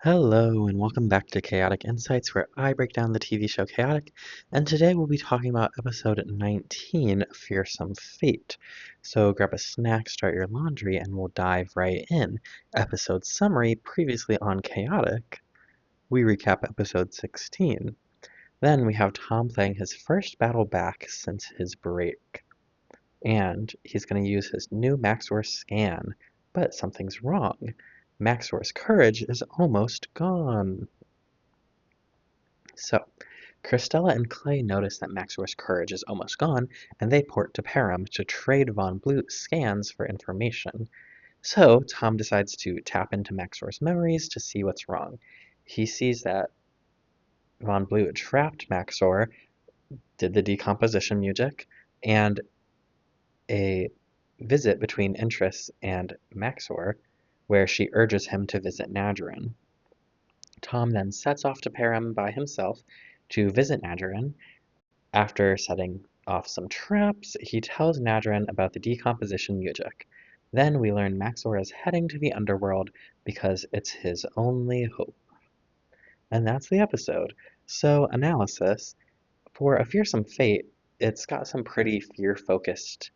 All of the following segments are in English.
Hello, and welcome back to Chaotic Insights, where I break down the TV show Chaotic, and today we'll be talking about episode 19, Fearsome Fate. So grab a snack, start your laundry, and we'll dive right in. Episode summary: previously on Chaotic, we recap episode 16. Then we have Tom playing his first battle back since his break, and he's going to use his new Maxor scan, but something's wrong. Maxor's courage is almost gone. So, Christella and Clay notice that Maxor's courage is almost gone, and they port to Param to trade Von Blute's scans for information. So, Tom decides to tap into Maxor's memories to see what's wrong. He sees that Von Blute trapped Maxor, did the decomposition music, and a visit between Interest and Maxor, where she urges him to visit Nadrin. Tom then sets off to Param by himself to visit Nadrin. After setting off some traps, he tells Nadrin about the decomposition music. Then we learn Maxor is heading to the underworld because it's his only hope. And that's the episode. So, analysis. For A Fearsome Fate, it's got some pretty fear-focused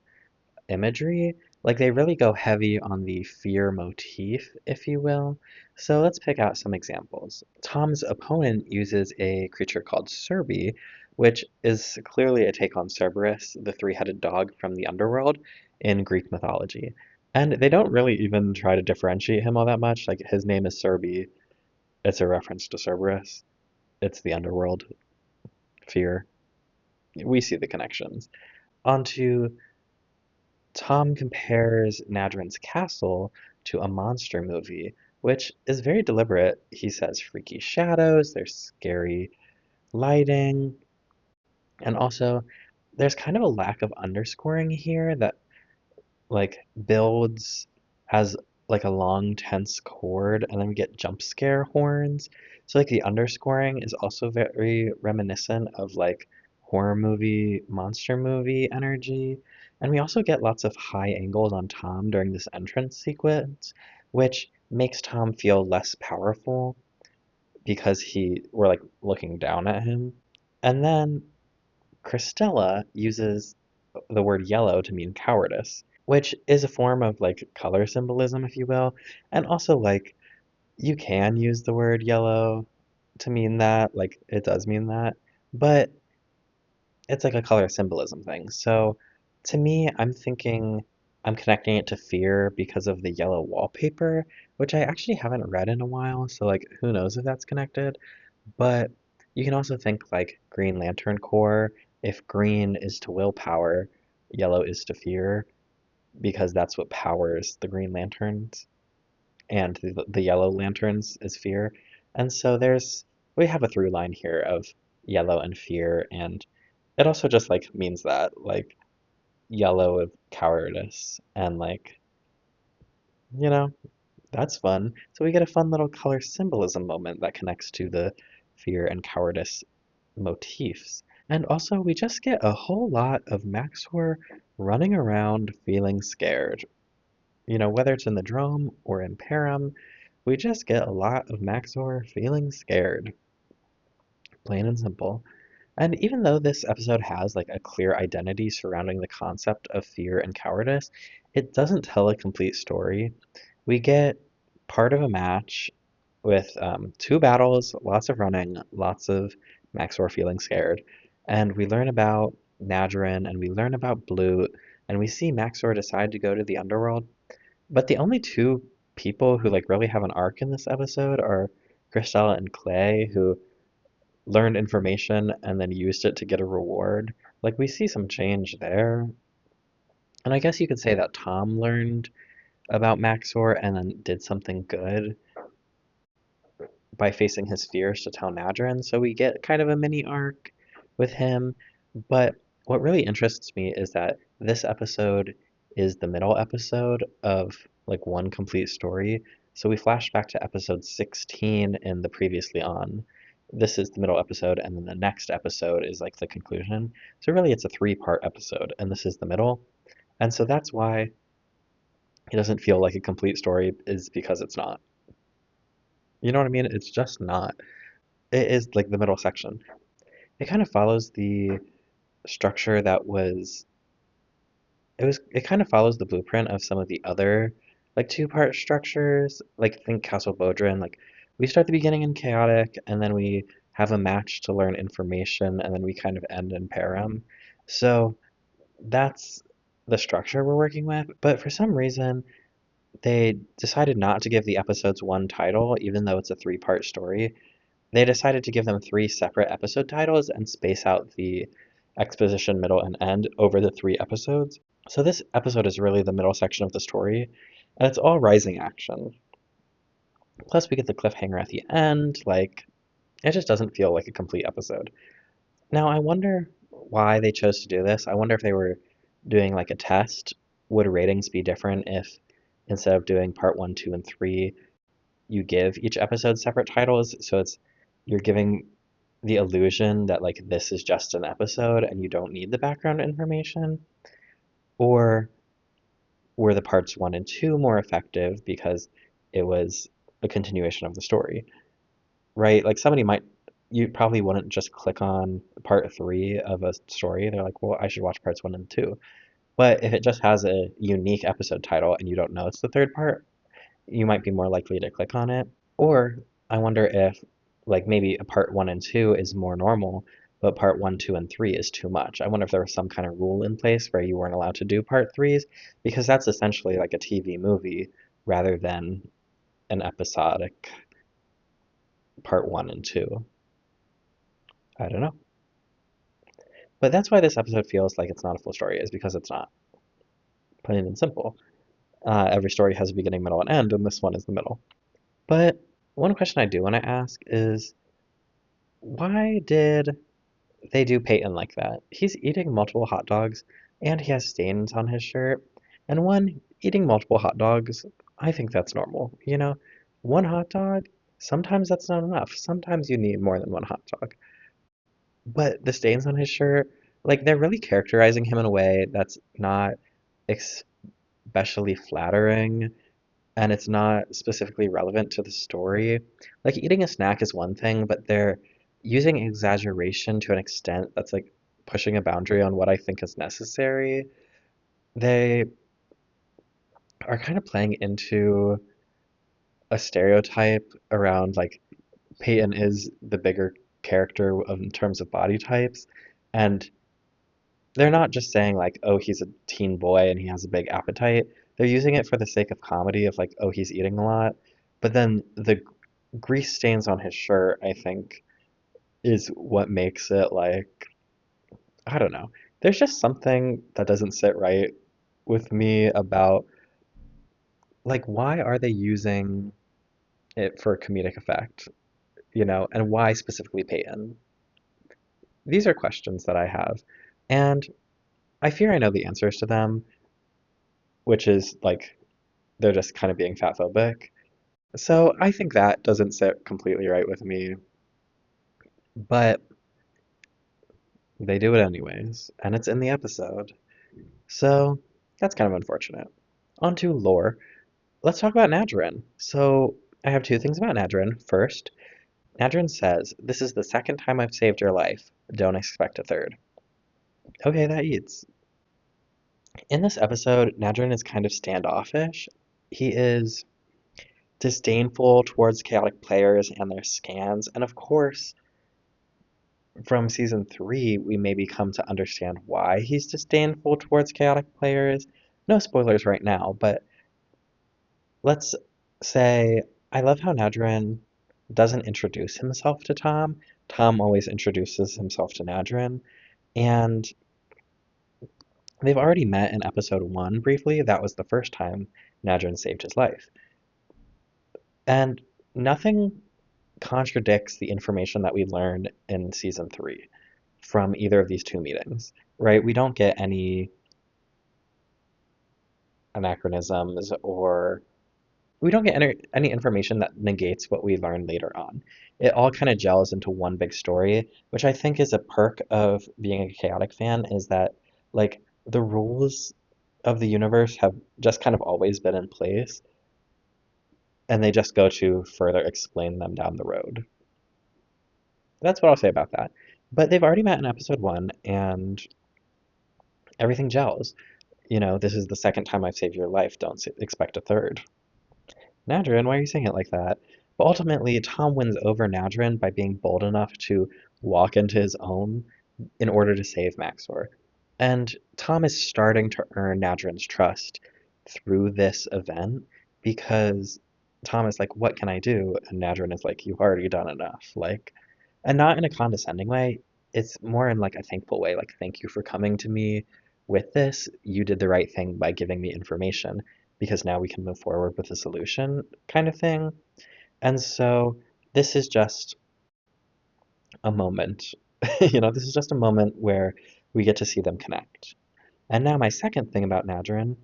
imagery. Like, they really go heavy on the fear motif, if you will. So let's pick out some examples. Tom's opponent uses a creature called Serbi, which is clearly a take on Cerberus, the three-headed dog from the underworld in Greek mythology. And they don't really even try to differentiate him all that much. Like, his name is Serbi. It's a reference to Cerberus. It's the underworld fear. We see the connections. Onto Tom compares Nadrin's castle to a monster movie, which is very deliberate. He says freaky shadows, there's scary lighting, and also there's kind of a lack of underscoring here that like builds as like a long tense chord, and then we get jump scare horns. So like the underscoring is also very reminiscent of like horror movie, monster movie energy. And we also get lots of high angles on Tom during this entrance sequence, which makes Tom feel less powerful because we're like looking down at him. And then Christella uses the word yellow to mean cowardice, which is a form of like color symbolism, if you will. And also, like, you can use the word yellow to mean that, like, it does mean that, but it's like a color symbolism thing. So to me, I'm connecting it to fear because of the yellow wallpaper, which I actually haven't read in a while. So, like, who knows if that's connected? But you can also think like Green Lantern Corps. If green is to willpower, yellow is to fear, because that's what powers the Green Lanterns, and the Yellow Lanterns is fear. And so we have a through line here of yellow and fear, and it also just like means that like yellow of cowardice, and like, you know, that's fun. So we get a fun little color symbolism moment that connects to the fear and cowardice motifs. And also, we just get a whole lot of Maxor running around feeling scared. You know, whether it's in the Drome or in Param, we just get a lot of Maxor feeling scared. Plain and simple. And even though this episode has like a clear identity surrounding the concept of fear and cowardice, it doesn't tell a complete story. We get part of a match with two battles, lots of running, lots of Maxor feeling scared, and we learn about Nadrin and we learn about Blute, and we see Maxor decide to go to the underworld. But the only two people who like really have an arc in this episode are Christella and Clay, who learned information and then used it to get a reward. Like, we see some change there. And I guess you could say that Tom learned about Maxor and then did something good by facing his fears to tell Nadrin. So we get kind of a mini arc with him. But what really interests me is that this episode is the middle episode of like one complete story. So we flash back to episode 16 in the previously on. This is the middle episode, and then the next episode is like the conclusion. So really, it's a three-part episode, and this is the middle. And so that's why it doesn't feel like a complete story, is because it's not. You know what I mean? It's just not. It is like the middle section. It kind of follows the structure that was it kind of follows the blueprint of some of the other like two-part structures. Like think Castle Bodrin, like we start the beginning in chaotic and then we have a match to learn information and then we kind of end in Param. So that's the structure we're working with, but for some reason they decided not to give the episodes one title, even though it's a three-part story. They decided to give them three separate episode titles and space out the exposition, middle, and end over the three episodes. So this episode is really the middle section of the story, and it's all rising action. Plus, we get the cliffhanger at the end. Like, it just doesn't feel like a complete episode. Now, I wonder why they chose to do this. I wonder if they were doing like a test. Would ratings be different if instead of doing part one, two, and three, you give each episode separate titles? So you're giving the illusion that like this is just an episode and you don't need the background information? Or were the parts one and two more effective because it was a continuation of the story, right? Like you probably wouldn't just click on part three of a story. They're like, well, I should watch parts one and two. But if it just has a unique episode title and you don't know it's the third part, you might be more likely to click on it. Or I wonder if, like, maybe a part one and two is more normal, but part one, two, and three is too much. I wonder if there was some kind of rule in place where you weren't allowed to do part threes, because that's essentially like a TV movie rather than an episodic part one and two. I don't know. But that's why this episode feels like it's not a full story, is because it's not. Plain and simple. Every story has a beginning, middle, and end, and this one is the middle. But one question I do want to ask is why did they do Peyton like that? He's eating multiple hot dogs and he has stains on his shirt. And one, eating multiple hot dogs, I think that's normal. You know, one hot dog, sometimes that's not enough. Sometimes you need more than one hot dog. But the stains on his shirt, like they're really characterizing him in a way that's not especially flattering and it's not specifically relevant to the story. Like eating a snack is one thing, but they're using exaggeration to an extent that's like pushing a boundary on what I think is necessary. They are kind of playing into a stereotype around like Peyton is the bigger character in terms of body types, and they're not just saying like, oh, he's a teen boy and he has a big appetite. They're using it for the sake of comedy of like, oh, he's eating a lot. But then the grease stains on his shirt, I think, is what makes it like, I don't know. There's just something that doesn't sit right with me about like why are they using it for comedic effect, and why specifically Peyton? These are questions that I have. And I fear I know the answers to them, which is like they're just kind of being fat phobic. So I think that doesn't sit completely right with me, but they do it anyways, and it's in the episode. So that's kind of unfortunate. On to lore. Let's talk about Nadrin. So I have two things about Nadrin. First, Nadrin says, "This is the second time I've saved your life. Don't expect a third." Okay, that eats. In this episode, Nadrin is kind of standoffish. He is disdainful towards chaotic players and their scans, and of course, from season three, we maybe come to understand why he's disdainful towards chaotic players. No spoilers right now, but let's say I love how Nadrin doesn't introduce himself to Tom. Tom always introduces himself to Nadrin, and they've already met in episode one briefly. That was the first time Nadrin saved his life. And nothing contradicts the information that we learned in season three from either of these two meetings, right? We don't get any anachronisms or we don't get any information that negates what we learn later on. It all kind of gels into one big story, which I think is a perk of being a chaotic fan, is that like the rules of the universe have just kind of always been in place. and they just go to further explain them down the road. That's what I'll say about that. But they've already met in episode 1, and everything gels. This is the second time I've saved your life. Don't expect a third. Nadrin, why are you saying it like that? But ultimately, Tom wins over Nadrin by being bold enough to walk into his own in order to save Maxor. And Tom is starting to earn Nadrin's trust through this event because Tom is like, what can I do? And Nadrin is like, you've already done enough. And not in a condescending way. It's more in like a thankful way. Like, thank you for coming to me with this. You did the right thing by giving me information because now we can move forward with a solution kind of thing. And so this is just a moment. This is just a moment where we get to see them connect. And now my second thing about Nadrin,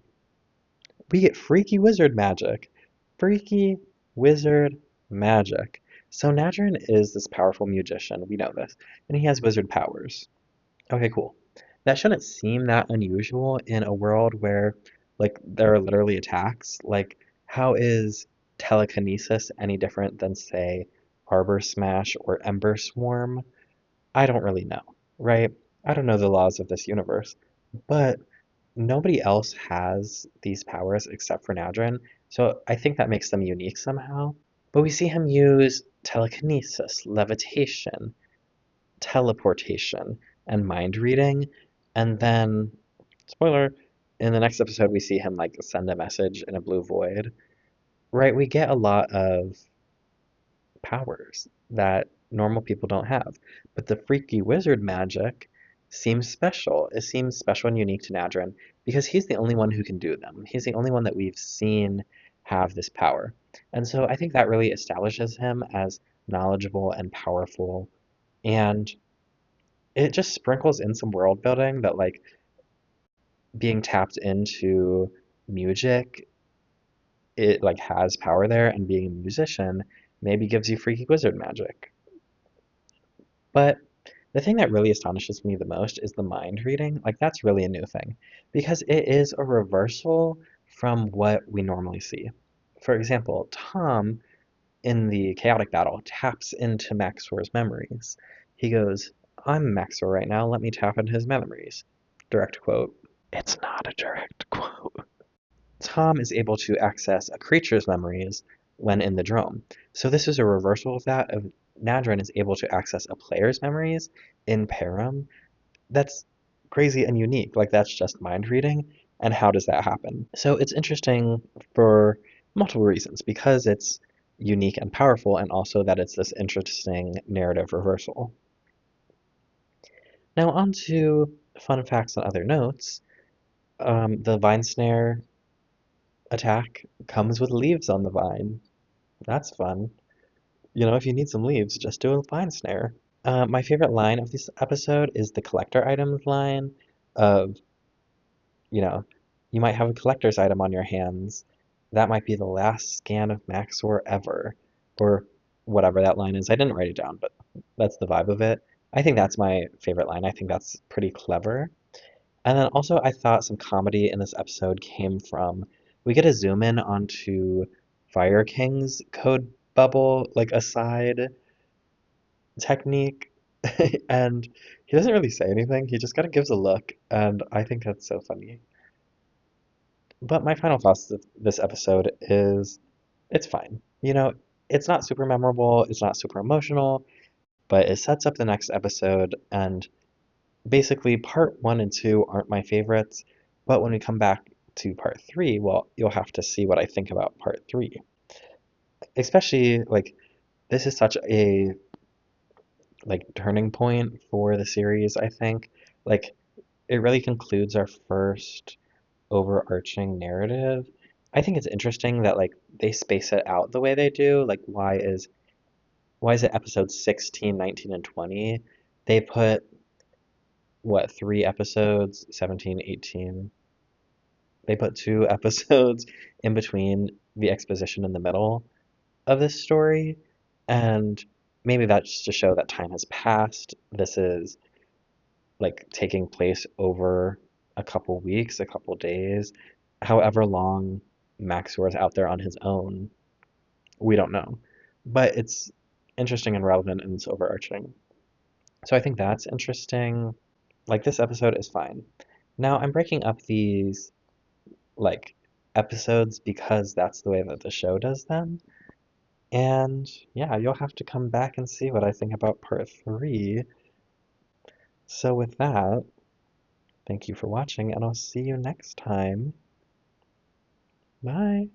we get freaky wizard magic. Freaky wizard magic. So Nadrin is this powerful magician, we know this, and he has wizard powers. Okay, cool. That shouldn't seem that unusual in a world where, there are literally attacks. How is telekinesis any different than, say, Arbor Smash or Ember Swarm? I don't really know, right? I don't know the laws of this universe, but nobody else has these powers except for Nadrin, so I think that makes them unique somehow. But we see him use telekinesis, levitation, teleportation, and mind reading, and then, spoiler, in the next episode we see him send a message in a blue void. Right, we get a lot of powers that normal people don't have. But the freaky wizard magic seems special. It seems special and unique to Nadrin because he's the only one who can do them. He's the only one that we've seen have this power. And so I think that really establishes him as knowledgeable and powerful. And it just sprinkles in some world building that, being tapped into music, it has power there, and being a musician maybe gives you freaky wizard magic. But the thing that really astonishes me the most is the mind reading. That's really a new thing because it is a reversal from what we normally see. For example, Tom in the chaotic battle taps into Maxor's memories. He goes, I'm Maxor right now, let me tap into his memories. Direct quote. It's not a direct quote. Tom is able to access a creature's memories when in the drome. So this is a reversal of that. Of Nadrin is able to access a player's memories in Param. That's crazy and unique. That's just mind reading. And how does that happen? So it's interesting for multiple reasons because it's unique and powerful, and also that it's this interesting narrative reversal. Now, on to fun facts and other notes. The vine snare attack comes with leaves on the vine. That's fun. If you need some leaves, just do a vine snare. My favorite line of this episode is the collector items line of, you know, you might have a collector's item on your hands. That might be the last scan of Maxor ever. Or whatever that line is. I didn't write it down, but that's the vibe of it. I think that's my favorite line. I think that's pretty clever. And then also, I thought some comedy in this episode came from we get a zoom in onto Fire King's code bubble, aside technique, and he doesn't really say anything. He just kind of gives a look, and I think that's so funny. But my final thoughts of this episode is it's fine. It's not super memorable, it's not super emotional, but it sets up the next episode, and basically, part 1 and 2 aren't my favorites, but when we come back to part 3, well, you'll have to see what I think about part 3. Especially, this is such a, turning point for the series, I think. It really concludes our first overarching narrative. I think it's interesting that, they space it out the way they do. Why is it episodes 16, 19, and 20? They put what, 3 episodes, 17, 18. They put 2 episodes in between the exposition in the middle of this story, and maybe that's just to show that time has passed. This is taking place over a couple weeks, a couple days, however long Maxor is out there on his own. We don't know. But it's interesting and relevant and it's overarching. So I think that's interesting. Like this episode is fine. Now I'm breaking up these like episodes because that's the way that the show does them. And yeah, you'll have to come back and see what I think about part 3. So with that, thank you for watching and I'll see you next time. Bye.